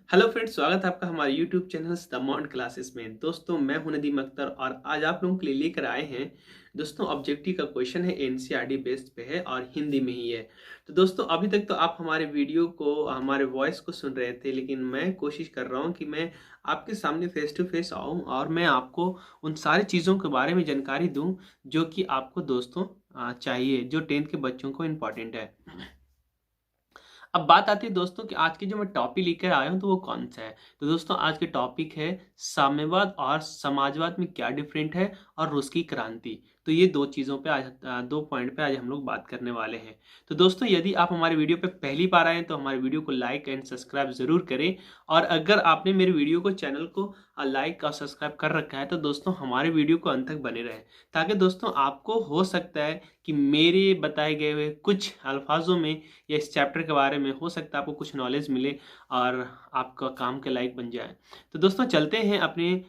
Hello friends, स्वागत है आपका हमारे यूट्यूब चैनल द मॉन्ट क्लासेस में। दोस्तों, मैं हूं नदीम अख्तर और आज आप लोगों के लिए लेकर आए हैं। दोस्तों, ऑब्जेक्टिव का क्वेश्चन है, एनसीईआरटी बेस्ड पे है और हिंदी में ही है। तो दोस्तों, अभी तक तो आप हमारे वीडियो को, हमारे वॉइस को सुन रहे थे, लेकिन मैं कोशिश कर रहा हूं कि मैं आपके सामने फेस टू फेस आऊं और मैं आपको उन सारी चीज़ों के बारे में जानकारी दूं जो कि आपको दोस्तों चाहिए, जो 10th के बच्चों को इम्पोर्टेंट है। अब बात आती है दोस्तों कि आज की जो मैं टॉपिक लेकर आया हूं तो वो कौन सा है। तो दोस्तों, आज की टॉपिक है साम्यवाद और समाजवाद में क्या डिफरेंट है और रूस की क्रांति। तो ये दो चीज़ों पे आज, दो पॉइंट पे आज हम लोग बात करने वाले हैं। तो दोस्तों, यदि आप हमारे वीडियो पे पहली बार आए हैं तो हमारे वीडियो को लाइक एंड सब्सक्राइब जरूर करें। और अगर आपने मेरे वीडियो को, चैनल को लाइक और सब्सक्राइब कर रखा है तो दोस्तों हमारे वीडियो को अंत तक बने रहें, ताकि दोस्तों आपको हो सकता है कि मेरे बताए गए हुए कुछ अल्फाजों में या इस चैप्टर के बारे में हो सकता है आपको कुछ नॉलेज मिले और आपका काम के लायक बन जाए। तो दोस्तों, चलते हैं अपने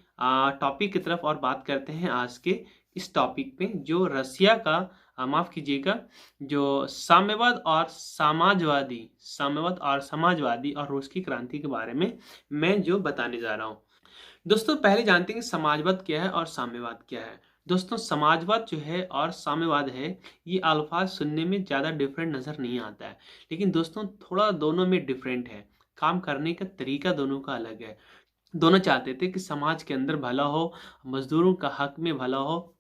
टॉपिक की तरफ और बात करते हैं आज के इस टॉपिक पे, जो रसिया का माफ कीजिएगा, जो साम्यवाद और समाजवादी और रूस की क्रांति के बारे में मैं जो बताने जा रहा हूँ। दोस्तों, पहले जानते हैं कि समाजवाद क्या है और साम्यवाद क्या है। दोस्तों, समाजवाद जो है और साम्यवाद है, ये अल्फाज सुनने में ज़्यादा डिफरेंट नज़र नहीं आता है, लेकिन दोस्तों थोड़ा दोनों में डिफरेंट है। काम करने का तरीका दोनों का अलग है। दोनों चाहते थे कि समाज के अंदर भला हो, मजदूरों का हक में भला हो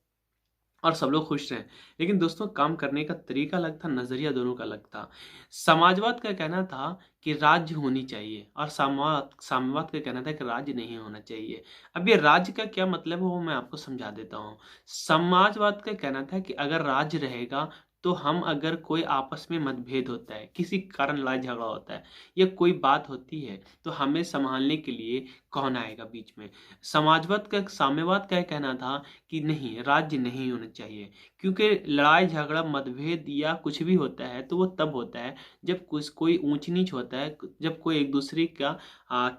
और सब लोग खुश रहें, लेकिन दोस्तों काम करने का तरीका अलग था, नज़रिया दोनों का अलग था। समाजवाद का कहना था कि राज्य होनी चाहिए और साम्यवाद का कहना था कि राज्य नहीं होना चाहिए। अब ये राज्य का क्या मतलब है वो मैं आपको समझा देता हूँ। समाजवाद का कहना था कि अगर राज्य रहेगा तो हम, अगर कोई आपस में मतभेद होता है, किसी कारण लड़ाई झगड़ा होता है या कोई बात होती है, तो हमें संभालने के लिए कौन आएगा बीच में। साम्यवाद का कहना था कि नहीं, राज्य नहीं होना चाहिए, क्योंकि लड़ाई झगड़ा मतभेद या कुछ भी होता है तो वो तब होता है जब कुछ कोई ऊंच नीच होता है, जब कोई एक दूसरे का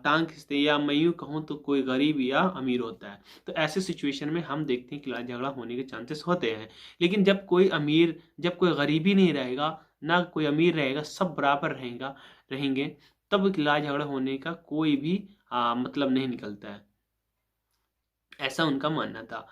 टांग खींचते, या मैं यूं कहूँ तो कोई गरीब या अमीर होता है। तो ऐसे सिचुएशन में हम देखते हैं कि लड़ाई झगड़ा होने के चांसेस होते हैं। लेकिन जब कोई गरीबी नहीं रहेगा, ना कोई अमीर रहेगा, सब बराबर रहेंगे, तब लड़ाई झगड़ा होने का कोई भी मतलब नहीं निकलता है। ऐसा उनका मानना था।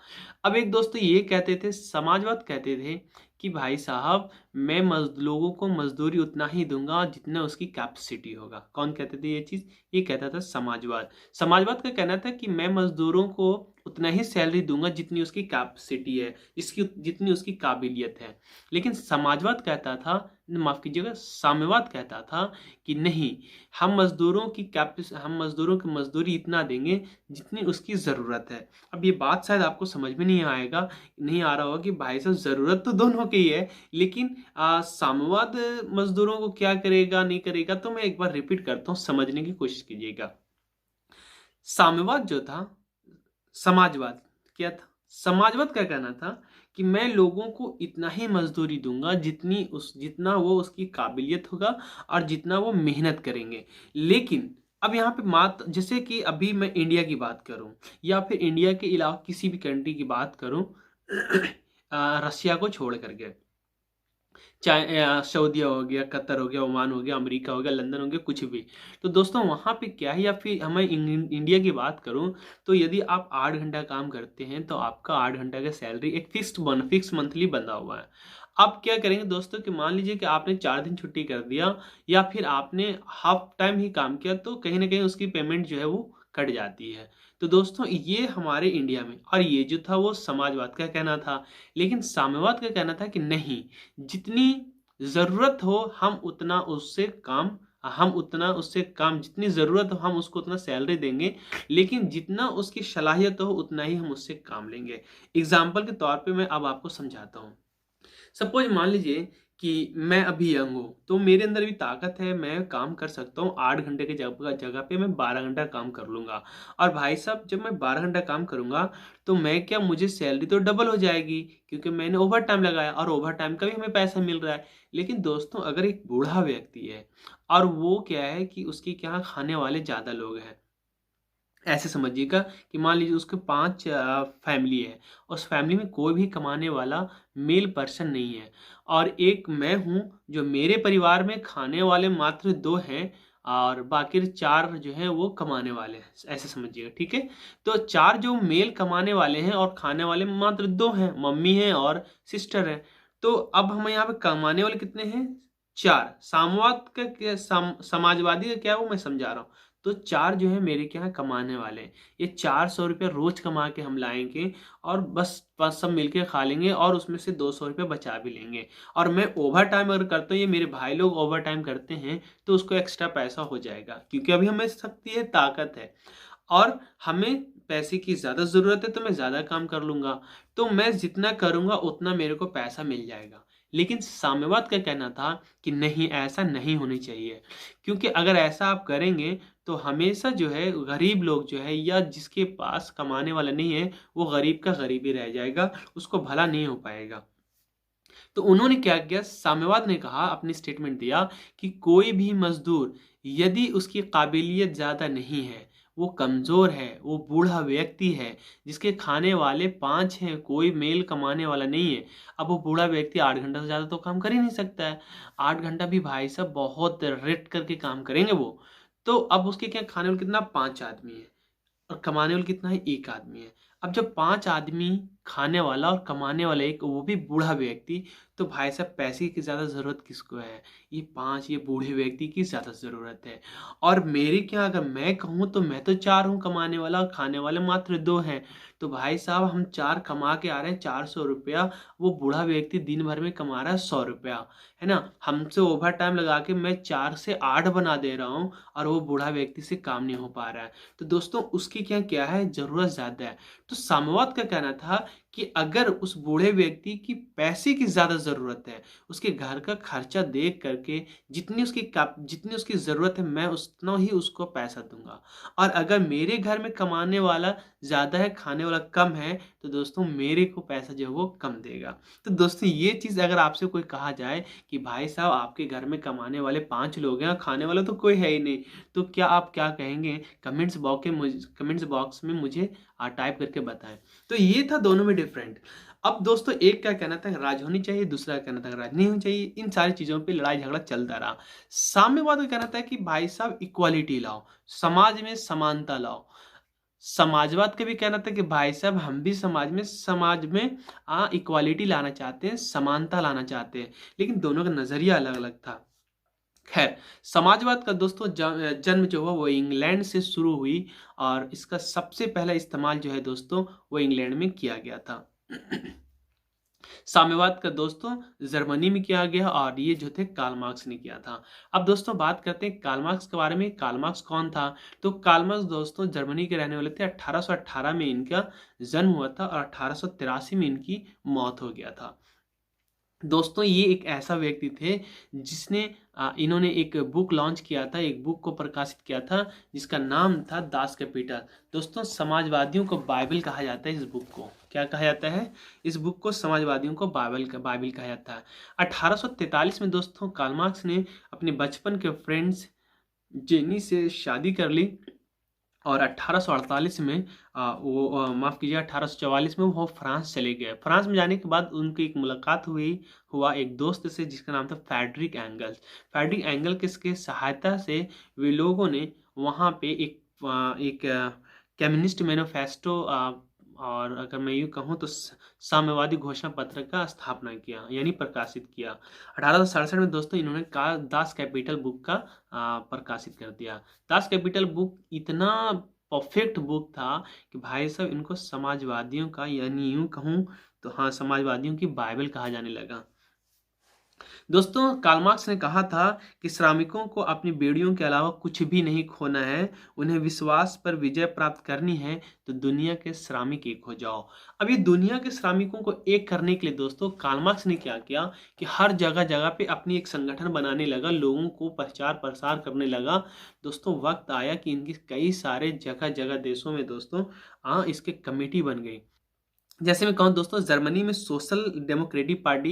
अब एक दोस्त ये कहते थे, समाजवाद कहते थे कि भाई साहब, मैं लोगों को मजदूरी उतना ही दूंगा जितना उसकी कैपेसिटी होगा। कौन कहते थे ये चीज़? ये कहता था समाजवाद। समाजवाद का कहना था कि मैं मजदूरों को उतना ही सैलरी दूंगा जितनी उसकी कैपेसिटी है, जितनी उसकी काबिलियत है। लेकिन समाजवाद कहता था, माफ कीजिएगा, साम्यवाद कहता था कि नहीं, हम मजदूरों की मजदूरी इतना देंगे जितनी उसकी ज़रूरत है। अब ये बात शायद आपको समझ में नहीं आ रहा होगा कि भाई साहब, ज़रूरत तो दोनों की है, लेकिन साम्यवाद मजदूरों को क्या करेगा नहीं करेगा। तो मैं एक बार रिपीट करता हूँ, समझने की कोशिश कीजिएगा। साम्यवाद जो था, समाजवाद क्या था? समाजवाद का कहना था कि मैं लोगों को इतना ही मजदूरी दूंगा जितना वो उसकी काबिलियत होगा और जितना वो मेहनत करेंगे। लेकिन अब यहाँ पे जैसे कि अभी मैं इंडिया की बात करूं या फिर इंडिया के अलावा किसी भी कंट्री की बात करूं, रसिया को छोड़ करके, चाहे सऊदीया हो गया, कतर हो गया, ओमान हो गया, अमेरिका हो गया, लंदन हो गया, कुछ भी। तो दोस्तों वहाँ पे क्या है, या फिर हमें इंडिया की बात करूँ, तो यदि आप 8 घंटा काम करते हैं तो आपका 8 घंटा का सैलरी एक फिक्स मंथली बंधा हुआ है। आप क्या करेंगे दोस्तों कि मान लीजिए कि आपने 4 दिन छुट्टी कर दिया या फिर आपने हाफ टाइम ही काम किया, तो कहीं ना कहीं उसकी पेमेंट जो है वो कट जाती है। तो दोस्तों, ये हमारे इंडिया में, और ये जो था वो समाजवाद का कहना था। लेकिन साम्यवाद का कहना था कि नहीं, जितनी ज़रूरत हो हम उतना उससे काम जितनी ज़रूरत हो हम उसको उतना सैलरी देंगे, लेकिन जितना उसकी सलाहियत हो उतना ही हम उससे काम लेंगे। एग्जाम्पल के तौर पे मैं अब आपको समझाता हूँ। सपोज मान लीजिए कि मैं अभी यंग हूँ, तो मेरे अंदर भी ताकत है, मैं काम कर सकता हूँ। 8 घंटे की जगह पे मैं 12 घंटा काम कर लूँगा। और भाई साहब, जब मैं 12 घंटा काम करूँगा तो मैं क्या, मुझे सैलरी तो डबल हो जाएगी, क्योंकि मैंने ओवर टाइम लगाया और ओवर टाइम का भी हमें पैसा मिल रहा है। लेकिन दोस्तों, अगर एक बूढ़ा व्यक्ति है और वो क्या है कि उसके क्या खाने वाले ज़्यादा लोग हैं, ऐसे समझिएगा कि मान लीजिए उसके 5 फैमिली है, उस फैमिली में कोई भी कमाने वाला मेल पर्सन नहीं है, और एक मैं हूँ जो मेरे परिवार में खाने वाले मात्र 2 हैं, और बाकी 4 जो है वो कमाने वाले हैं, ऐसे समझिएगा, ठीक है। तो 4 जो मेल कमाने वाले हैं और खाने वाले मात्र 2 हैं, मम्मी है और सिस्टर है। तो अब हम यहाँ पे कमाने वाले कितने हैं? 4। साम्यवाद का समाजवादी का क्या है वो मैं समझा रहा हूँ। तो 4 जो है मेरे क्या है कमाने वाले हैं। ये 400 रुपये रोज कमा के हम लाएंगे और बस सब मिलके खा लेंगे और उसमें से 200 रुपये बचा भी लेंगे। और मैं ओवर टाइम अगर करता हूँ, ये मेरे भाई लोग ओवर टाइम करते हैं, तो उसको एक्स्ट्रा पैसा हो जाएगा, क्योंकि अभी हमें शक्ति है, ताकत है और हमें पैसे की ज़्यादा ज़रूरत है, तो मैं ज़्यादा काम कर लूँगा। तो मैं जितना करूँगा उतना मेरे को पैसा मिल जाएगा। लेकिन साम्यवाद का कहना था कि नहीं, ऐसा नहीं होनी चाहिए, क्योंकि अगर ऐसा आप करेंगे तो हमेशा जो है गरीब लोग जो है या जिसके पास कमाने वाला नहीं है, वो गरीब का गरीब ही रह जाएगा, उसको भला नहीं हो पाएगा। तो उन्होंने क्या किया, साम्यवाद ने कहा, अपनी स्टेटमेंट दिया कि कोई भी मजदूर यदि उसकी काबिलियत ज़्यादा नहीं है, वो कमज़ोर है, वो बूढ़ा व्यक्ति है, जिसके खाने वाले 5 हैं, कोई मेल कमाने वाला नहीं है। अब वो बूढ़ा व्यक्ति 8 घंटा से ज़्यादा तो काम कर ही नहीं सकता है। 8 घंटा भी भाई साहब बहुत रेट करके काम करेंगे वो। तो अब उसके क्या खाने वाले कितना, 5 आदमी है और कमाने वाला कितना है, 1 आदमी है। अब जब 5 आदमी खाने वाला और कमाने वाला 1, वो भी बूढ़ा व्यक्ति, तो भाई साहब पैसे की ज़्यादा ज़रूरत किसको है? ये 5 ये बूढ़े व्यक्ति की ज़्यादा ज़रूरत है। और मेरे क्या, अगर मैं कहूँ तो मैं तो 4 हूँ कमाने वाला और खाने वाले मात्र 2 हैं। तो भाई साहब हम 4 कमा के आ रहे हैं 400 रुपया, वो बूढ़ा व्यक्ति दिन भर में कमा रहा है 100 रुपया, है ना। हमसे ओवर टाइम लगा के मैं 4 से 8 बना दे रहा हूँ और वो बूढ़ा व्यक्ति से काम नहीं हो पा रहा है। तो दोस्तों उसकी क्या क्या है, ज़रूरत ज़्यादा है। तो साम्यवाद का कहना था कि अगर उस बूढ़े व्यक्ति की पैसे की ज़्यादा ज़रूरत है, उसके घर का खर्चा देख करके जितनी उसकी ज़रूरत है, मैं उतना ही उसको पैसा दूंगा। और अगर मेरे घर में कमाने वाला ज़्यादा है, खाने वाला कम है, तो दोस्तों मेरे को पैसा जो है वो कम देगा। तो दोस्तों ये चीज़ अगर आपसे कोई कहा जाए कि भाई साहब आपके घर में कमाने वाले 5 लोग हैं और खाने वाला तो कोई है ही नहीं, तो क्या आप क्या कहेंगे? कमेंट्स बॉक्स में मुझे टाइप करके बताएं। तो ये था दोनों में डिफरेंट। अब दोस्तों एक क्या कहना था, राज होनी चाहिए, दूसरा कहना था राज नहीं होनी चाहिए। इन सारी चीज़ों पे लड़ाई झगड़ा चलता रहा। साम्यवाद का कहना था कि भाई साहब इक्वालिटी लाओ, समाज में समानता लाओ। समाजवाद का भी कहना था कि भाई साहब हम भी समाज में इक्वालिटी लाना चाहते हैं, समानता लाना चाहते हैं। लेकिन दोनों का नज़रिया अलग अलग था। खैर, समाजवाद का दोस्तों जन्म जो हुआ वो इंग्लैंड से शुरू हुई और इसका सबसे पहला इस्तेमाल जो है दोस्तों वो इंग्लैंड में किया गया था। साम्यवाद का दोस्तों जर्मनी में किया गया और ये जो थे कार्ल मार्क्स ने किया था। अब दोस्तों बात करते हैं कार्ल मार्क्स के बारे में। कार्ल मार्क्स कौन था? तो कार्ल मार्क्स दोस्तों जर्मनी के रहने वाले थे। 1818 में इनका जन्म हुआ था और 1883 में इनकी मौत हो गया था। दोस्तों ये एक ऐसा व्यक्ति थे जिसने इन्होंने एक बुक लॉन्च किया था, एक बुक को प्रकाशित किया था जिसका नाम था दास कैपिटल। दोस्तों समाजवादियों को बाइबल कहा जाता है। इस बुक को क्या कहा जाता है? इस बुक को समाजवादियों को बाइबल कहा जाता है। 1843 में दोस्तों कार्ल मार्क्स ने अपने बचपन के फ्रेंड्स जेनी से शादी कर ली और 1848 में माफ़ कीजिए 1844 में वो फ्रांस चले गए। फ्रांस में जाने के बाद उनकी एक मुलाकात हुआ एक दोस्त से जिसका नाम था फ्रेडरिक एंगल्स। फ्रेडरिक एंगल किसके सहायता से वे लोगों ने वहाँ पे एक कम्युनिस्ट मैनिफेस्टो और अगर मैं यूँ कहूँ तो साम्यवादी घोषणा पत्र का स्थापना किया, यानी प्रकाशित किया। 1867 में दोस्तों इन्होंने दास कैपिटल बुक का प्रकाशित कर दिया। दास कैपिटल बुक इतना परफेक्ट बुक था कि भाई साहब इनको समाजवादियों का, यानी यूँ कहूँ तो हाँ, समाजवादियों की बाइबल कहा जाने लगा। दोस्तों कार्ल मार्क्स ने कहा था कि श्रमिकों को अपनी बेड़ियों के अलावा कुछ भी नहीं खोना है, उन्हें विश्वास पर विजय प्राप्त करनी है तो दुनिया के श्रमिक एक हो जाओ। अब ये दुनिया के श्रमिकों को एक करने के लिए दोस्तों कार्ल मार्क्स ने क्या किया कि हर जगह जगह पे अपनी एक संगठन बनाने लगा, लोगों को प्रचार प्रसार करने लगा। दोस्तों वक्त आया कि इनकी कई सारे जगह जगह देशों में दोस्तों इसके कमेटी बन गई। जैसे मैं कहूँ दोस्तों, जर्मनी में सोशल डेमोक्रेटिक पार्टी,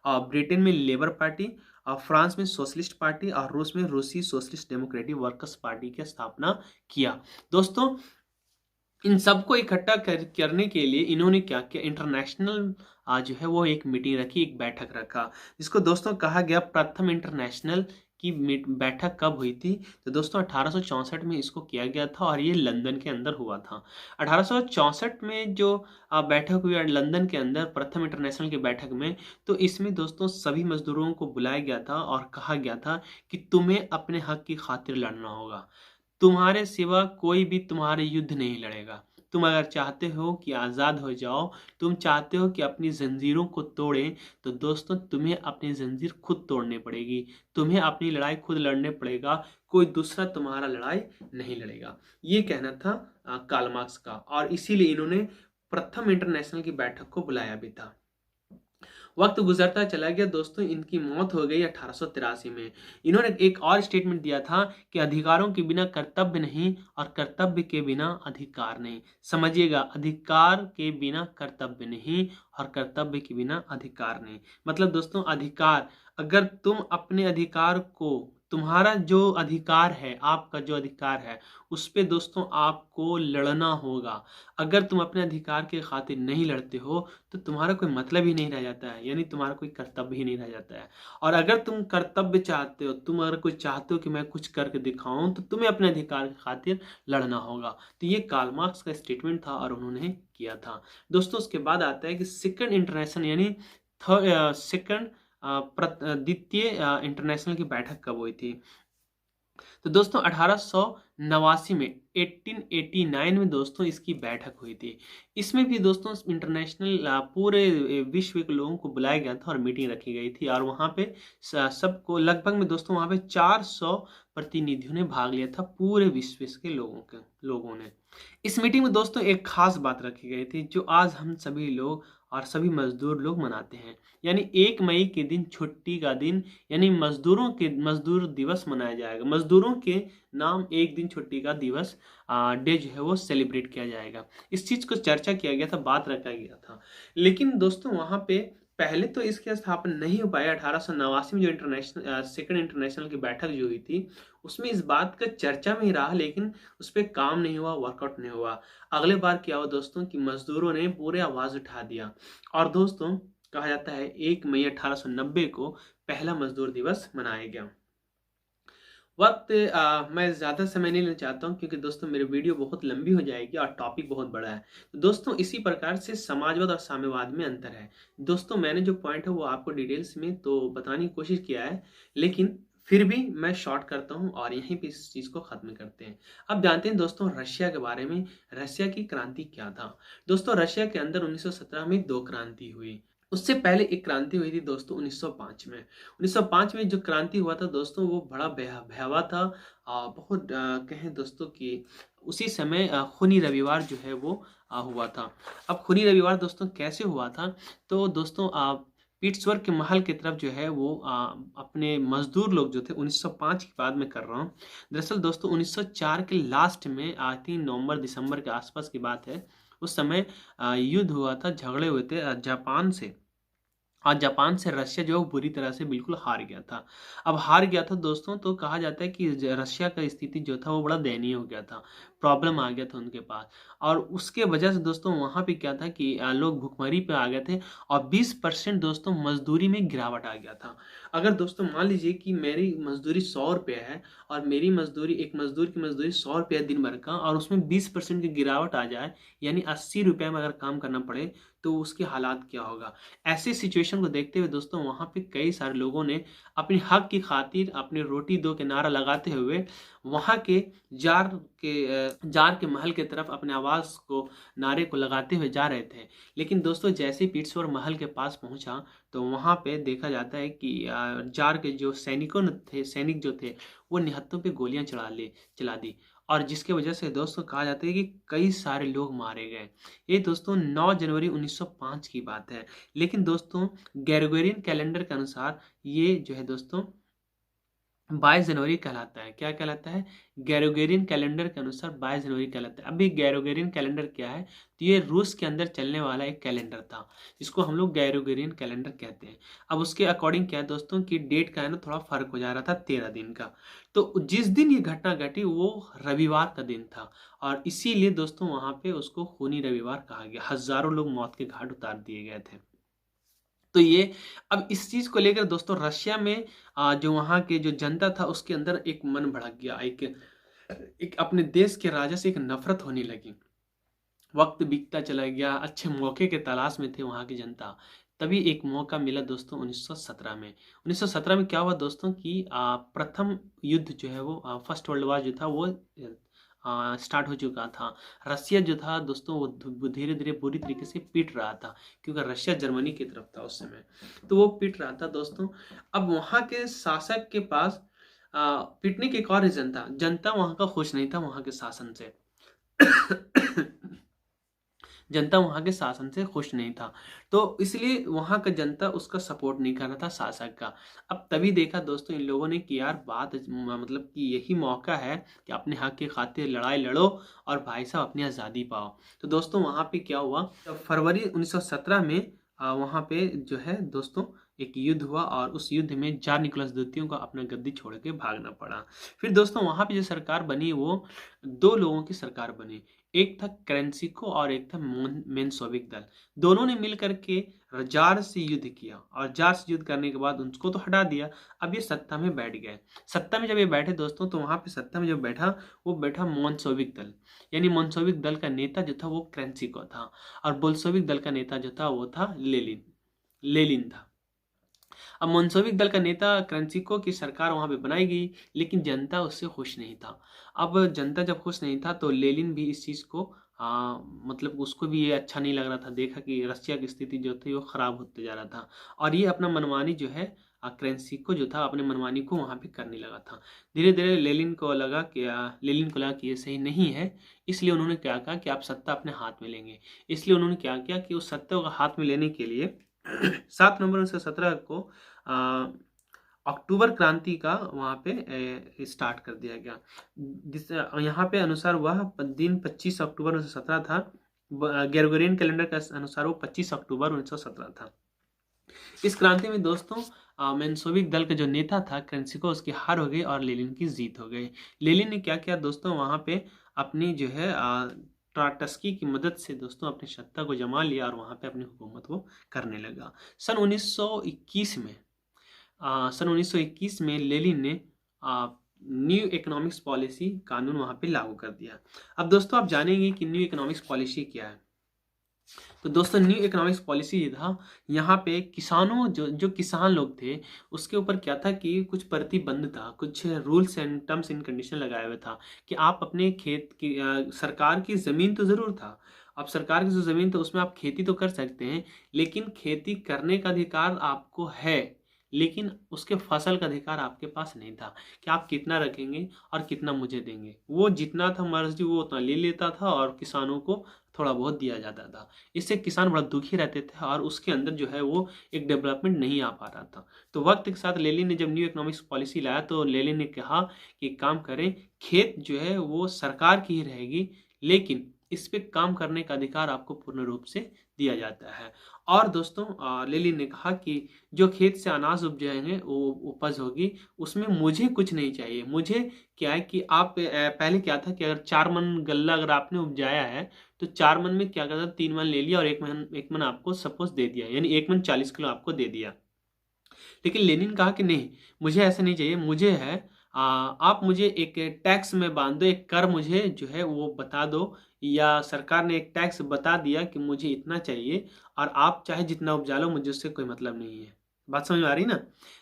ब्रिटेन में लेबर पार्टी, फ्रांस में सोशलिस्ट पार्टी और रूस में रूसी सोशलिस्ट डेमोक्रेटिक वर्कर्स पार्टी की स्थापना किया। दोस्तों इन सबको इकट्ठा करने के लिए इन्होंने क्या किया, इंटरनेशनल जो है वो एक मीटिंग रखी, एक बैठक रखा, जिसको दोस्तों कहा गया प्रथम इंटरनेशनल की बैठक कब हुई थी? तो दोस्तों 1864 में इसको किया गया था और ये लंदन के अंदर हुआ था। 1864 में जो बैठक हुई लंदन के अंदर प्रथम इंटरनेशनल की बैठक में, तो इसमें दोस्तों सभी मजदूरों को बुलाया गया था और कहा गया था कि तुम्हें अपने हक की खातिर लड़ना होगा। तुम्हारे सिवा कोई भी तुम्हारे युद्ध नहीं लड़ेगा। तुम अगर चाहते हो कि आज़ाद हो जाओ, तुम चाहते हो कि अपनी ज़ंजीरों को तोड़ें, तो दोस्तों तुम्हें अपनी ज़ंजीर खुद तोड़नी पड़ेगी। तुम्हें अपनी लड़ाई खुद लड़ने पड़ेगा, कोई दूसरा तुम्हारा लड़ाई नहीं लड़ेगा। ये कहना था कार्ल मार्क्स का और इसीलिए इन्होंने प्रथम इंटरनेशनल की बैठक को बुलाया भी था। वक्त गुजरता चला गया दोस्तों, इनकी मौत हो गई 1883 में। इन्होंने एक और स्टेटमेंट दिया था कि अधिकारों के बिना कर्तव्य नहीं और कर्तव्य के बिना अधिकार नहीं। समझिएगा, अधिकार के बिना कर्तव्य नहीं और कर्तव्य के बिना अधिकार नहीं। मतलब दोस्तों अधिकार, अगर तुम अपने अधिकार को, तुम्हारा जो अधिकार है, आपका जो अधिकार है, उस पे दोस्तों आपको लड़ना होगा। अगर तुम अपने अधिकार के खातिर नहीं लड़ते हो तो तुम्हारा कोई मतलब ही नहीं रह जाता है, यानी तुम्हारा कोई कर्तव्य ही नहीं रह जाता है। और अगर तुम कर्तव्य चाहते हो, तुम अगर कुछ चाहते हो कि मैं कुछ करके दिखाऊं, तो तुम्हें अपने अधिकार की खातिर लड़ना होगा। तो ये कार्ल मार्क्स का स्टेटमेंट था और उन्होंने किया था। दोस्तों उसके बाद आता है कि सेकंड इंटरनेशनल यानी सेकंड द्वितीय इंटरनेशनल की बैठक कब हुई थी? तो दोस्तों 1889 में 1889 में दोस्तों इसकी बैठक हुई थी। इसमें भी दोस्तों इंटरनेशनल पूरे विश्व के लोगों को बुलाया गया था और मीटिंग रखी गई थी और वहाँ पे सबको लगभग में दोस्तों वहाँ पे 400 प्रतिनिधियों ने भाग लिया था, पूरे विश्व के लोगों ने। इस मीटिंग में दोस्तों एक खास बात रखी गई थी जो आज हम सभी लोग और सभी मजदूर लोग मनाते हैं, यानी 1 मई के दिन छुट्टी का दिन, यानी मजदूर दिवस मनाया जाएगा। मजदूरों के नाम एक दिन छुट्टी का दिवस डे जो है वो सेलिब्रेट किया जाएगा। इस चीज़ को चर्चा किया गया था, बात रखा गया था। लेकिन दोस्तों वहाँ पे पहले तो इसकी स्थापना नहीं हो पाया। 1889 में जो सेकंड इंटरनेशनल की बैठक जो हुई थी उसमें इस बात का चर्चा में ही रहा, लेकिन उस पर काम नहीं हुआ, वर्कआउट नहीं हुआ। अगले बार क्या हुआ दोस्तों कि मजदूरों ने पूरे आवाज उठा दिया और दोस्तों कहा जाता है 1 मई 1890 को पहला मजदूर दिवस मनाया गया। मैं ज़्यादा समय नहीं लेना चाहता हूँ क्योंकि दोस्तों मेरी वीडियो बहुत लंबी हो जाएगी और टॉपिक बहुत बड़ा है। तो दोस्तों इसी प्रकार से समाजवाद और साम्यवाद में अंतर है। दोस्तों मैंने जो पॉइंट है वो आपको डिटेल्स में तो बताने की कोशिश किया है, लेकिन फिर भी मैं शॉर्ट करता हूँ और यहीं पे इस चीज़ को ख़त्म करते हैं। अब जानते हैं दोस्तों रशिया के बारे में। रशिया की क्रांति क्या था? दोस्तों रशिया के अंदर 1917 में 2 क्रांति हुई। उससे पहले एक क्रांति हुई थी दोस्तों 1905 में। 1905 में जो क्रांति हुआ था दोस्तों वो बड़ा भयावह था। बहुत कहें दोस्तों कि उसी समय खूनी रविवार जो है वो हुआ था। अब खूनी रविवार दोस्तों कैसे हुआ था? तो दोस्तों पीट्सबर्ग के महल की तरफ जो है वो अपने मजदूर लोग जो थे 1905 की बात में कर रहा हूँ। दरअसल दोस्तों 1904 के लास्ट में 3 नवंबर दिसंबर के आसपास की बात है। उस समय युद्ध हुआ था, झगड़े हुए थे जापान से। और जापान से रशिया जो बुरी तरह से बिल्कुल हार गया था। अब हार गया था दोस्तों तो कहा जाता है कि रशिया का स्थिति जो था वो बड़ा दयनीय हो गया था, प्रॉब्लम आ गया था उनके पास। और उसके वजह से दोस्तों वहाँ पे क्या था कि लोग भुखमरी पे आ गए थे और 20% दोस्तों मजदूरी में गिरावट आ गया था। अगर दोस्तों मान लीजिए कि मेरी मजदूरी 100 रुपये है और मेरी मजदूरी, एक मजदूर की मजदूरी 100 रुपये है दिन भर का, और उसमें 20% की गिरावट आ जाए यानी 80 रुपये में अगर काम करना पड़े तो उसके हालात क्या होगा। ऐसे सिचुएशन को देखते हुए दोस्तों वहाँ पे कई सारे लोगों ने अपने हक की खातिर अपनी रोटी दो के नारा लगाते हुए वहाँ के जार के महल की तरफ अपने आवाज़ को, नारे को लगाते हुए जा रहे थे। लेकिन दोस्तों जैसे ही पीट्सबर्ग महल के पास पहुँचा तो वहाँ पे देखा जाता है कि जार के जो सैनिक जो थे वो निहत्थों पे गोलियां चला दी और जिसके वजह से दोस्तों कहा जाता है कि कई सारे लोग मारे गए। ये दोस्तों 9 जनवरी 1905 की बात है। लेकिन दोस्तों ग्रेगोरियन कैलेंडर के अनुसार ये जो है दोस्तों 22 जनवरी कहलाता है। क्या कहलाता है? ग्रेगोरियन कैलेंडर के अनुसार 22 जनवरी कहलाता है। अभी ग्रेगोरियन कैलेंडर क्या है? तो ये रूस के अंदर चलने वाला एक कैलेंडर था जिसको हम लोग ग्रेगोरियन कैलेंडर कहते हैं। अब उसके अकॉर्डिंग क्या है दोस्तों कि डेट का है ना थोड़ा फर्क हो जा रहा था 13 दिन का। तो जिस दिन ये घटना घटी वो रविवार का दिन था और इसीलिए दोस्तों वहाँ पे उसको खूनी रविवार कहा गया। हजारों लोग मौत के घाट उतार दिए गए थे। तो ये अब इस चीज़ को लेकर दोस्तों रशिया में जो वहाँ के जो जनता था उसके अंदर एक मन भड़क गया, एक अपने देश के राजा से एक नफ़रत होने लगी। वक़्त बीतता चला गया, अच्छे मौके के तलाश में थे वहाँ की जनता। तभी एक मौका मिला दोस्तों 1917 में। 1917 में क्या हुआ दोस्तों कि प्रथम युद्ध जो है वो फर्स्ट वर्ल्ड वॉर जो था वो स्टार्ट हो चुका था। रशिया जो था दोस्तों वो धीरे-धीरे पूरी तरीके से पिट रहा था, क्योंकि रशिया जर्मनी की तरफ था उस समय। तो वो पिट रहा था दोस्तों। अब वहाँ के शासक के पास पिटने के एक और रीज़न था। जनता वहाँ का खुश नहीं था वहाँ के शासन से। जनता वहाँ के शासन से खुश नहीं था, तो इसलिए वहाँ का जनता उसका सपोर्ट नहीं कर रहा था शासक का। अब तभी देखा दोस्तों इन लोगों ने कि यार बात मतलब कि यही मौका है कि अपने हक की खातिर लड़ाई लड़ो और भाई साहब अपनी आज़ादी पाओ। तो दोस्तों वहाँ पे क्या हुआ, फरवरी 1917 में वहाँ पे जो है दोस्तों एक युद्ध हुआ और उस युद्ध में जार निकोलस द्वितीय को अपना गद्दी छोड़ के भागना पड़ा। फिर दोस्तों वहाँ पे जो सरकार बनी वो दो लोगों की सरकार बनी। एक था क्रेंसिको और एक था मेंशेविक दल। दोनों ने मिल करके जार से युद्ध किया और जार से युद्ध करने के बाद उनको तो हटा दिया। अब ये सत्ता में बैठ गए। सत्ता में जब ये बैठे दोस्तों तो वहाँ पे सत्ता में जब बैठा वो बैठा मेंशेविक दल, यानी मेंशेविक दल का नेता जो था वो क्रेंसिको था और बोल्शेविक दल का नेता जो था वो था लेनिन था। अब मेंशेविक दल का नेता क्रेंसिको की सरकार वहाँ पे बनाई गई, लेकिन जनता उससे खुश नहीं था। अब जनता जब खुश नहीं था तो लेनिन भी इस चीज़ को मतलब उसको भी ये अच्छा नहीं लग रहा था। देखा कि रशिया की स्थिति जो थी वो ख़राब होते जा रहा था और ये अपना मनमानी जो है क्रेंसिको जो था अपने मनमानी को वहाँ पे करने लगा था। धीरे-धीरे लेनिन को लगा कि ये सही नहीं है, इसलिए उन्होंने क्या कहा कि आप सत्ता अपने हाथ में लेंगे। इसलिए उन्होंने क्या किया कि उस सत्ता को हाथ में लेने के लिए 7 नवंबर 1917 को अक्टूबर क्रांति का वहाँ पे स्टार्ट कर दिया गया। जिस यहाँ पे अनुसार वह दिन 25 अक्टूबर 1917 था। ग्रेगोरियन कैलेंडर के अनुसार वो 25 अक्टूबर 1917 था। इस क्रांति में दोस्तों मेंशेविक दल का जो नेता था क्रेंसिको उसकी हार हो गई और लेनिन की जीत हो गई। लेनिन ने क्या किया दोस्तों वहाँ पे अपनी जो है ट्राटस्की की मदद से दोस्तों अपनी सत्ता को जमा लिया और वहाँ पे अपनी हुकूमत वो करने लगा। सन 1921 में लेनिन ने न्यू इकोनॉमिक्स पॉलिसी कानून वहाँ पे लागू कर दिया। अब दोस्तों आप जानेंगे कि न्यू इकोनॉमिक्स पॉलिसी क्या है। तो दोस्तों न्यू इकोनॉमिक्स पॉलिसी था यहाँ पे किसानों जो किसान लोग थे उसके ऊपर क्या था कि कुछ प्रतिबंध था, कुछ rules and terms and condition लगाए हुए था कि आप अपने खेत की सरकार की ज़मीन तो ज़रूर था। अब सरकार की जो ज़मीन तो उसमें आप खेती तो कर सकते हैं, लेकिन खेती करने का अधिकार आपको है, लेकिन उसके फसल का अधिकार आपके पास नहीं था कि आप कितना रखेंगे और कितना मुझे देंगे। वो जितना था मर्जी वो उतना ले लेता था और किसानों को थोड़ा बहुत दिया जाता था। इससे किसान बड़ा दुखी रहते थे और उसके अंदर जो है वो एक डेवलपमेंट नहीं आ पा रहा था। तो वक्त के साथ लेनिन ने जब न्यू इकोनॉमिक्स पॉलिसी लाया तो लेनिन ने कहा कि काम करें, खेत जो है वो सरकार की ही रहेगी, लेकिन इस पे काम करने का अधिकार आपको पूर्ण रूप से दिया जाता है। और दोस्तों लेनिन ने कहा कि जो खेत से अनाज उपजाएंगे वो उपज होगी, उसमें मुझे कुछ नहीं चाहिए। मुझे क्या है कि आप पहले क्या था कि अगर 4 मन गल्ला अगर आपने उपजाया है तो 4 मन में क्या करता, 3 मन ले लिया और 1 मन आपको सपोज दे दिया, यानी 1 मन 40 किलो आपको दे दिया। लेकिन लेनिन कहा कि नहीं, मुझे ऐसा नहीं चाहिए, मुझे है आप मुझे एक टैक्स में बांध दो, एक कर मुझे जो है वो बता दो, या सरकार ने एक टैक्स बता दिया कि मुझे इतना चाहिए और आप चाहे जितना उपजा लो, मुझे उससे कोई मतलब नहीं है। बात समझ में आ रही ना।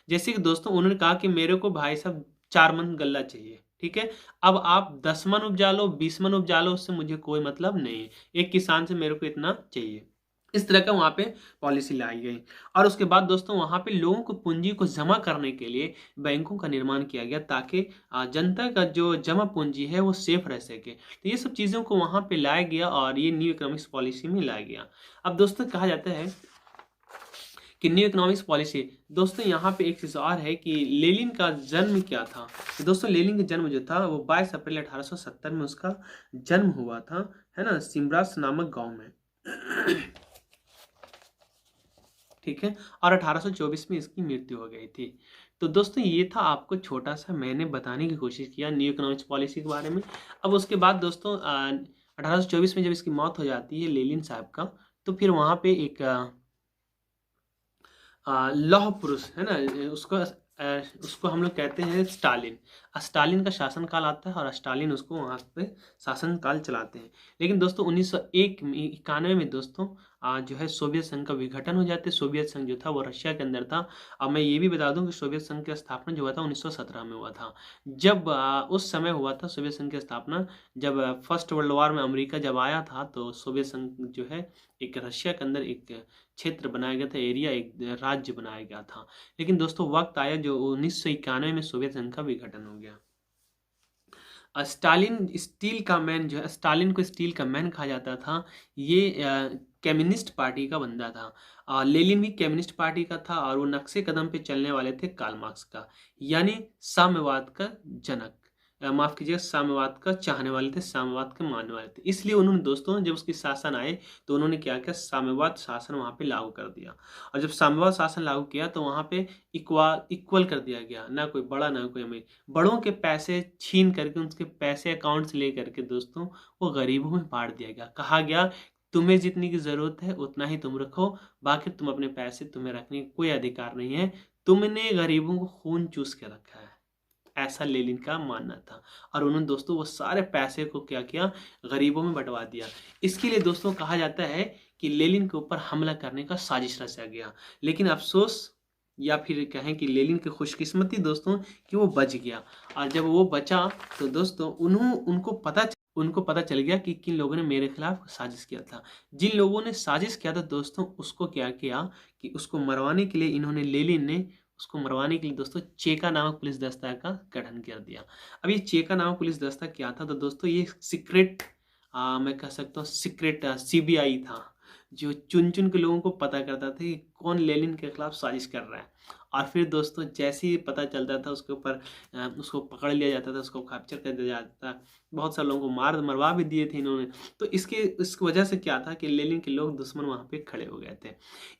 जैसे कि दोस्तों उन्होंने कहा कि मेरे को भाई साहब 4 मन गल्ला चाहिए, ठीक है, अब आप 10 मन उपजा लो, 20 मन उपजा लो, उससे मुझे कोई मतलब नहीं है, एक किसान से मेरे को इतना चाहिए। इस तरह का वहाँ पे पॉलिसी लाई गई। और उसके बाद दोस्तों वहाँ पे लोगों को पूंजी को जमा करने के लिए बैंकों का निर्माण किया गया, ताकि जनता का जो जमा पूंजी है वो सेफ रह सके। तो ये सब चीज़ों को वहाँ पे लाया गया और ये न्यू इकोनॉमिक्स पॉलिसी में लाया गया। अब दोस्तों कहा जाता है कि न्यू इकोनॉमिक्स पॉलिसी, दोस्तों यहाँ पे एक चीज़ और है कि लेनिन का जन्म क्या था। तो दोस्तों लेनिन का जन्म जो था वो 22 अप्रैल 1870 में उसका जन्म हुआ था, है ना, सिम्रास नामक गाँव में। ठीक है, और 1824 में इसकी मृत्यु हो गई थी। तो दोस्तों ये था आपको छोटा सा मैंने बताने की कोशिश किया न्यू इकोनॉमिक्स पॉलिसी के बारे में। अब उसके बाद दोस्तों 1824 में जब इसकी मौत हो जाती है लेनिन साहब का, तो फिर वहाँ पे एक लौह पुरुष है ना, उसको हम लोग कहते हैं स्टालिन। स्टालिन का शासनकाल आता है और स्टालिन उसको वहाँ पे शासनकाल चलाते हैं। लेकिन दोस्तों 1991 में दोस्तों जो है सोवियत संघ का विघटन हो जाते हैं। सोवियत संघ जो था वो रशिया के अंदर था। अब मैं ये भी बता दूं कि सोवियत संघ की स्थापना जो हुआ था 1917 में हुआ था। जब उस समय हुआ था सोवियत संघ की स्थापना, जब फर्स्ट वर्ल्ड वॉर में अमेरिका जब आया था, तो सोवियत संघ जो है एक रशिया के अंदर एक क्षेत्र बनाया गया था, एरिया, एक राज्य बनाया गया था। लेकिन दोस्तों वक्त आया जो 1991 में सोवियत संघ का विघटन हो गया। स्टालिन स्टील का मैन जो है, स्टालिन को स्टील का मैन कहा जाता था। ये कम्युनिस्ट पार्टी का बंदा था। लेनिन भी कम्युनिस्ट पार्टी का था और वो नक्शे कदम पे चलने वाले थे कार्ल मार्क्स का, यानी साम्यवाद का जनक, माफ कीजिएगा साम्यवाद का चाहने वाले थे, साम्यवाद के मानने वाले थे। इसलिए उन्होंने दोस्तों जब उसकी शासन आए तो उन्होंने क्या किया, साम्यवाद शासन वहां पे लागू कर दिया। और जब साम्यवाद शासन लागू किया तो वहां पे इक्वल कर दिया गया, ना कोई बड़ा ना कोई अमीर। बड़ों के पैसे छीन करके, उनके पैसे अकाउंट से ले करके दोस्तों वो गरीबों में बांट दिया गया। कहा गया तुम्हें जितनी की जरूरत है उतना ही तुम रखो, बाकी तुम अपने पैसे, तुम्हें रखने का कोई अधिकार नहीं है, तुमने गरीबों को खून चूस के रखा है। ऐसा लेनिन का मानना था। और उन्होंने दोस्तों वो सारे पैसे को क्या किया, गरीबों में बंटवा दिया। इसके लिए दोस्तों कहा जाता है कि लेनिन के ऊपर हमला करने का साजिश रचा गया। लेकिन अफसोस या फिर कहें कि लेनिन की खुशकिस्मती दोस्तों कि वो बच गया। और जब वो बचा तो दोस्तों उनको पता चल गया कि किन लोगों ने मेरे खिलाफ साजिश किया था। जिन लोगों ने साजिश किया था दोस्तों, उसको क्या किया कि उसको मरवाने के लिए इन्होंने, लेनिन ने उसको मरवाने के लिए दोस्तों चेका नामक पुलिस दस्ता का गठन कर दिया। अब ये चेका नामक पुलिस दस्ता क्या था, तो दोस्तों ये सीक्रेट, मैं कह सकता हूँ सीक्रेट सीबीआई था, जो चुन चुन के लोगों को पता करता था कि कौन लेनिन के खिलाफ साजिश कर रहा है। और फिर दोस्तों जैसे ही पता चलता था उसके ऊपर उसको पकड़ लिया जाता था, उसको कैप्चर कर दिया जाता था। बहुत सारे लोगों को मरवा भी दिए थे इन्होंने। तो इस वजह से क्या था कि लेनिन के लोग दुश्मन वहां पे खड़े हो गए थे।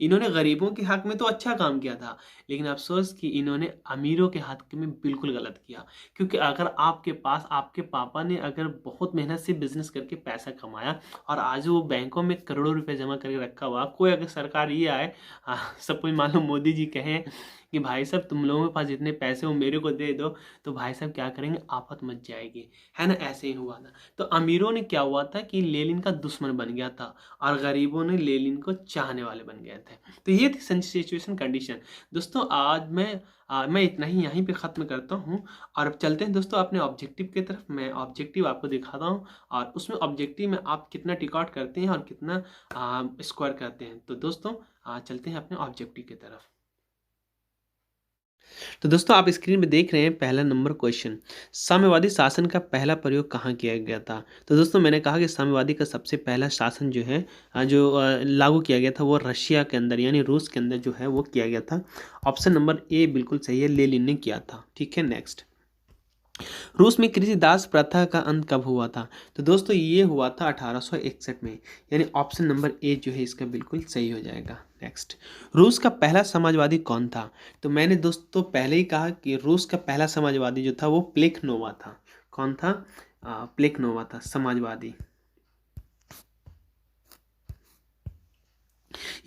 इन्होंने गरीबों के हक में तो अच्छा काम किया था, लेकिन अफसोस कि इन्होंने अमीरों के हक में बिल्कुल गलत किया। क्योंकि अगर आपके पास, आपके पापा ने अगर बहुत मेहनत से बिजनेस करके पैसा कमाया और आज वो बैंकों में करोड़ों रुपए जमा करके रखा हुआ, कोई अगर सरकार ये आए, सब कोई मान लो मोदी जी कहें कि भाई साहब तुम लोगों के पास जितने पैसे हो मेरे को दे दो, तो भाई साहब क्या करेंगे, आफत मच जाएगी, है ना। ऐसे ही हुआ था। तो अमीरों ने क्या हुआ था कि लेनिन का दुश्मन बन गया था और गरीबों ने लेनिन को चाहने वाले बन गए थे। तो ये थी सिचुएशन कंडीशन। दोस्तों आज मैं इतना ही यहीं पे ख़त्म करता हूँ और अब चलते हैं दोस्तों अपने ऑब्जेक्टिव की तरफ। मैं ऑब्जेक्टिव आपको दिखाता हूँ और उसमें ऑब्जेक्टिव में आप कितना टिक आउट करते हैं और कितना स्कोर करते हैं। तो दोस्तों चलते हैं अपने ऑब्जेक्टिव की तरफ। तो दोस्तों आप स्क्रीन में देख रहे हैं पहला नंबर क्वेश्चन, साम्यवादी शासन का पहला प्रयोग कहाँ किया गया था। तो दोस्तों मैंने कहा कि साम्यवादी का सबसे पहला शासन जो है लागू किया गया था वो रशिया के अंदर यानी रूस के अंदर जो है वो किया गया था। ऑप्शन नंबर ए बिल्कुल सही है, लेनिन ने किया था। ठीक है, नेक्स्ट। रूस में कृषि दास प्रथा का अंत कब हुआ था। तो दोस्तों ये हुआ था 1861 में, यानी ऑप्शन नंबर ए जो है इसका बिल्कुल सही हो जाएगा। नेक्स्ट, रूस का पहला समाजवादी कौन था। तो मैंने दोस्तों पहले ही कहा कि रूस का पहला समाजवादी जो था वो प्लेखनोवा था। कौन था, प्लेखनोवा था समाजवादी।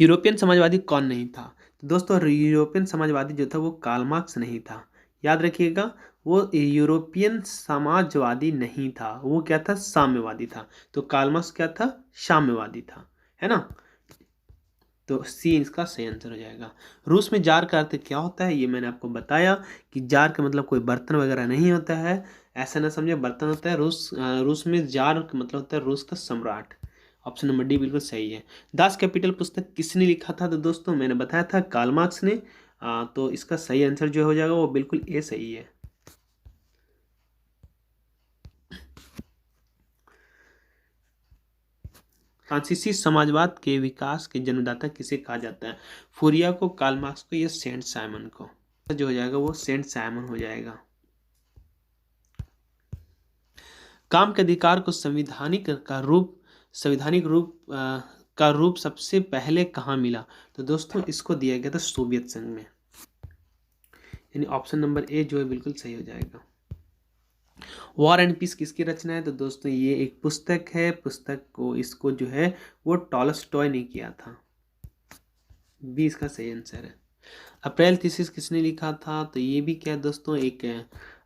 यूरोपियन समाजवादी कौन नहीं था। तो दोस्तों यूरोपियन समाजवादी जो था वो कार्ल मार्क्स नहीं था। याद रखिएगा, वो यूरोपियन समाजवादी नहीं था, वो क्या था, साम्यवादी था। तो कार्ल मार्क्स क्या था, साम्यवादी था, है ना। तो सी इसका सही आंसर हो जाएगा। रूस में जार का अर्थ क्या होता है, ये मैंने आपको बताया कि जार का मतलब कोई बर्तन वगैरह नहीं होता है, ऐसा ना समझे, बर्तन होता है। रूस में जार का मतलब होता है रूस का सम्राट। ऑप्शन नंबर डी बिल्कुल सही है। दास कैपिटल पुस्तक किसने लिखा था। तो दोस्तों मैंने बताया था कार्ल मार्क्स ने। तो इसका सही आंसर जो हो जाएगा वो बिल्कुल ए सही है। फ्रांसीसी समाजवाद के विकास के जन्मदाता किसे कहा जाता है। फूरिया को, कार्ल मार्क्स को या सेंट साइमन को। जो हो जाएगा वो सेंट साइमन हो जाएगा। काम के अधिकार को संवैधानिक रूप सबसे पहले कहाँ मिला। तो दोस्तों इसको दिया गया था सोवियत संघ में, यानी ऑप्शन नंबर ए जो है बिल्कुल सही हो जाएगा। वॉर एंड पीस किसकी रचना है। तो दोस्तों ये एक पुस्तक है, इसको जो है वो टॉलस्टॉय ने किया था। बी इसका सही आंसर है। अप्रैल थीसिस किसने लिखा था? तो ये भी क्या है दोस्तों, एक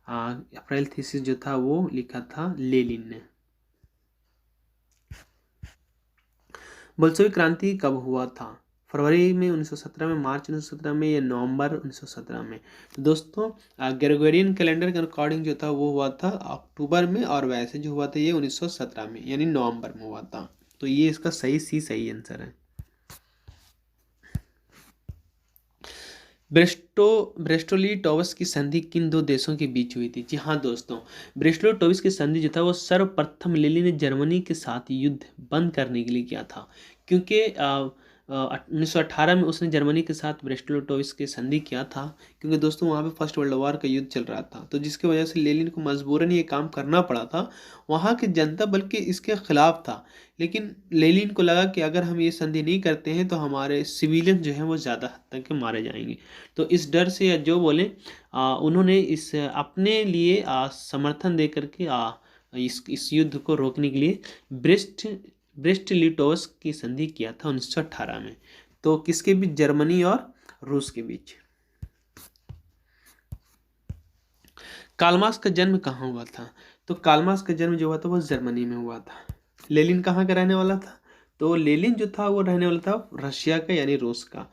अप्रैल थीसिस जो था वो लिखा था लेनिन ने। बोल्शेविक क्रांति कब हुआ था? फरवरी में 1917 में, मार्च 1917 में, या नवंबर 1917 में? तो दोस्तों ग्रेगोरियन कैलेंडर के अकॉर्डिंग जो था वो हुआ था अक्टूबर में, और वैसे जो हुआ था ये 1917 में यानी नवंबर में हुआ था। तो ये इसका सही आंसर है। ब्रेस्टो-लिटोवस की संधि किन दो देशों के बीच हुई थी? जी हाँ दोस्तों, ब्रेस्टो-लिटोवस की संधि जो था वो सर्वप्रथम लेनिन ने जर्मनी के साथ युद्ध बंद करने के लिए किया था, क्योंकि 1918 में उसने जर्मनी के साथ ब्रेस्टो-लिटोवस की संधि किया था, क्योंकि दोस्तों वहाँ पे फर्स्ट वर्ल्ड वॉर का युद्ध चल रहा था, तो जिसकी वजह से लेनिन को मजबूरन ये काम करना पड़ा था। वहाँ की जनता बल्कि इसके खिलाफ था, लेकिन लेनिन को लगा कि अगर हम ये संधि नहीं करते हैं तो हमारे सिविलियन जो हैं वो ज़्यादा हद तक के मारे जाएंगे। तो इस डर से, या जो बोले, उन्होंने इस अपने लिए समर्थन दे करके इस युद्ध को रोकने के लिए ब्रेस्ट लिटोवस्क की संधि किया था 1918 में। तो किसके बीच? जर्मनी और रूस के बीच। कार्ल मार्क्स का जन्म कहाँ हुआ था? तो कार्ल मार्क्स का जन्म जो हुआ था वो जर्मनी में हुआ था। लेनिन कहाँ का रहने वाला था? तो लेनिन जो था वो रहने वाला था रशिया का यानी रूस का।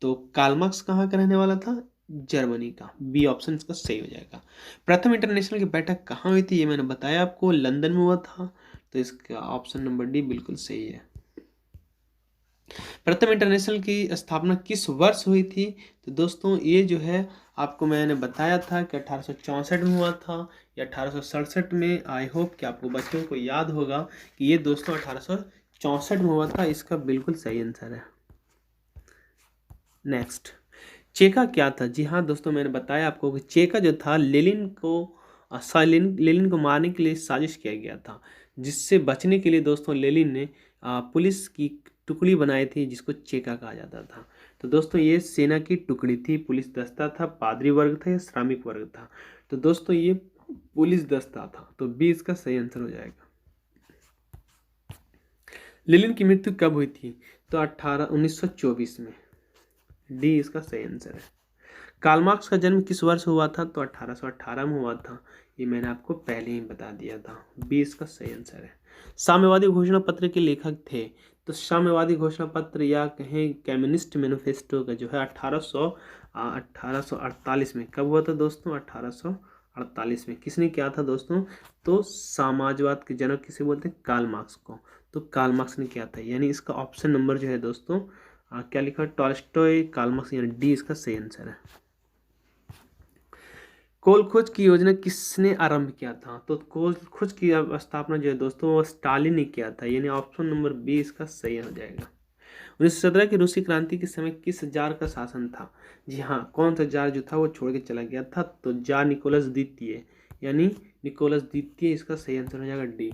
तो कार्ल मार्क्स कहाँ का रहने वाला था? जर्मनी का। बी ऑप्शन इसका सही हो जाएगा। प्रथम इंटरनेशनल की बैठक कहाँ हुई थी? ये मैंने बताया आपको, लंदन में हुआ था। तो इसका ऑप्शन नंबर डी बिल्कुल सही है। प्रथम इंटरनेशनल की स्थापना किस वर्ष हुई थी? तो दोस्तों ये जो है आपको मैंने बताया था कि 1864 में हुआ था या 1867 में। आई होप कि आपको बच्चों को याद होगा कि ये दोस्तों 1864 में हुआ था। इसका बिल्कुल सही आंसर है। नेक्स्ट, चेका क्या था? जी हाँ दोस्तों, मैंने बताया आपको कि चेका जो था लेनिन को मारने के लिए साजिश किया गया था, जिससे बचने के लिए दोस्तों लेनिन ने पुलिस की टुकड़ी बनाई थी जिसको चेका कहा जाता था। तो दोस्तों ये सेना की टुकड़ी थी, पुलिस दस्ता था, पादरी वर्ग था या श्रमिक वर्ग था? तो दोस्तों ये पुलिस दस्ता था। तो बी इसका सही आंसर हो जाएगा। लेनिन की मृत्यु कब हुई थी? तो 1924 में। डी इसका सही आंसर है। कार्ल मार्क्स का जन्म किस वर्ष हुआ था? तो 1818 में हुआ था। ये मैंने आपको पहले ही बता दिया था। बी इसका सही आंसर है। साम्यवादी घोषणा पत्र के लेखक थे? तो साम्यवादी घोषणा पत्र या कहें कम्युनिस्ट मैनिफेस्टो का जो है 1848 में कब हुआ था दोस्तों? 1848 में। किसने किया था दोस्तों? तो समाजवाद के जनक किसे बोलते हैं? कार्ल मार्क्स को। तो कार्ल मार्क्स ने किया था, यानी इसका ऑप्शन नंबर जो है दोस्तों क्या लिखा? टॉल्स्टॉय, कार्ल मार्क्स, यानी डी इसका सही आंसर है। कोल खोज की योजना किसने आरंभ किया था? तो कोल खोज की स्थापना जो है दोस्तों वो स्टालिन ने किया था, यानी ऑप्शन नंबर बी इसका सही हो जाएगा। 1917 की रूसी क्रांति के समय किस जार का शासन था? जी हाँ, कौन सा जार जो था वो छोड़ के चला गया था? तो जार निकोलस द्वितीय, यानी निकोलस द्वितीय इसका सही आंसर हो जाएगा डी।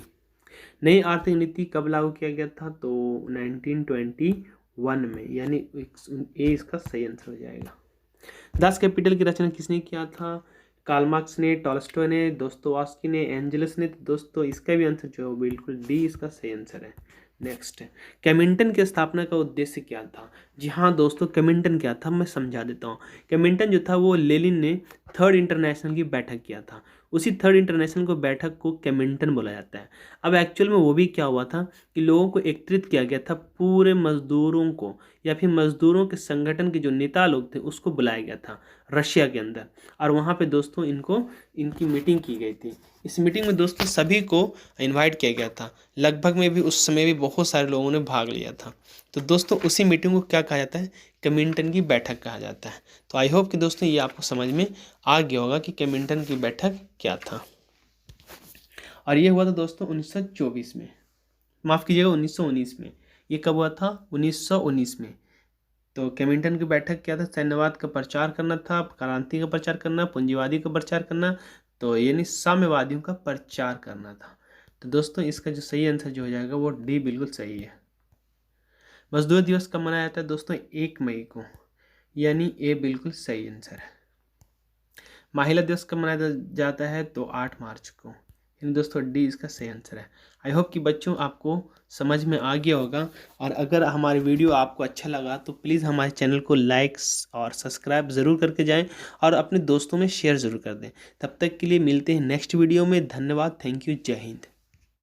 नई आर्थिक नीति कब लागू किया गया था? तो 1921 में, यानी ए इसका सही आंसर हो जाएगा। दास कैपिटल की रचना किसने किया था? कार्ल मार्क्स ने, टॉल्स्टॉय ने, दोस्तोयेव्स्की ने, एंजेल्स ने? तो दोस्तों इसका भी आंसर जो है बिल्कुल डी इसका सही आंसर है। नेक्स्ट, केमिंटन की स्थापना का उद्देश्य क्या था? जी हाँ दोस्तों, केमिंटन क्या था मैं समझा देता हूँ। केमिंटन जो था वो लेनिन ने थर्ड इंटरनेशनल की बैठक किया था, उसी थर्ड इंटरनेशनल को बैठक को केमिंटन बोला जाता है। अब एक्चुअल में वो भी क्या हुआ था कि लोगों को एकत्रित किया गया था, पूरे मजदूरों को या फिर मजदूरों के संगठन के जो नेता लोग थे उसको बुलाया गया था रशिया के अंदर, और वहाँ पे दोस्तों इनकी मीटिंग की गई थी। इस मीटिंग में दोस्तों सभी को इनवाइट किया गया था, लगभग में भी उस समय भी बहुत सारे लोगों ने भाग लिया था। तो दोस्तों उसी मीटिंग को क्या कहा जाता है? केमिंटन की बैठक कहा जाता है। तो आई होप कि दोस्तों ये आपको समझ में आ गया होगा कि केमिंटन की बैठक क्या था। और ये हुआ था दोस्तों 1924 में, माफ़ कीजिएगा 1919 में। ये कब हुआ था? 1919 में। तो केमिंटन की बैठक क्या था? सैन्यवाद का प्रचार करना था, क्रांति का प्रचार करना, पूंजीवादी का प्रचार करना, तो यानी साम्यवादियों का प्रचार करना था। तो दोस्तों इसका जो सही आंसर जो हो जाएगा वो डी बिल्कुल सही है। मजदूर दिवस कब मनाया जाता है दोस्तों? 1 मई को, यानी ए बिल्कुल सही आंसर है। महिला दिवस कब मनाया जाता है? तो 8 मार्च को, यानी दोस्तों डी इसका सही आंसर है। आई होप कि बच्चों आपको समझ में आ गया होगा, और अगर हमारी वीडियो आपको अच्छा लगा तो प्लीज़ हमारे चैनल को लाइक्स और सब्सक्राइब ज़रूर करके जाएं, और अपने दोस्तों में शेयर ज़रूर कर दें। तब तक के लिए मिलते हैं नेक्स्ट वीडियो में। धन्यवाद, थैंक यू, जय हिंद।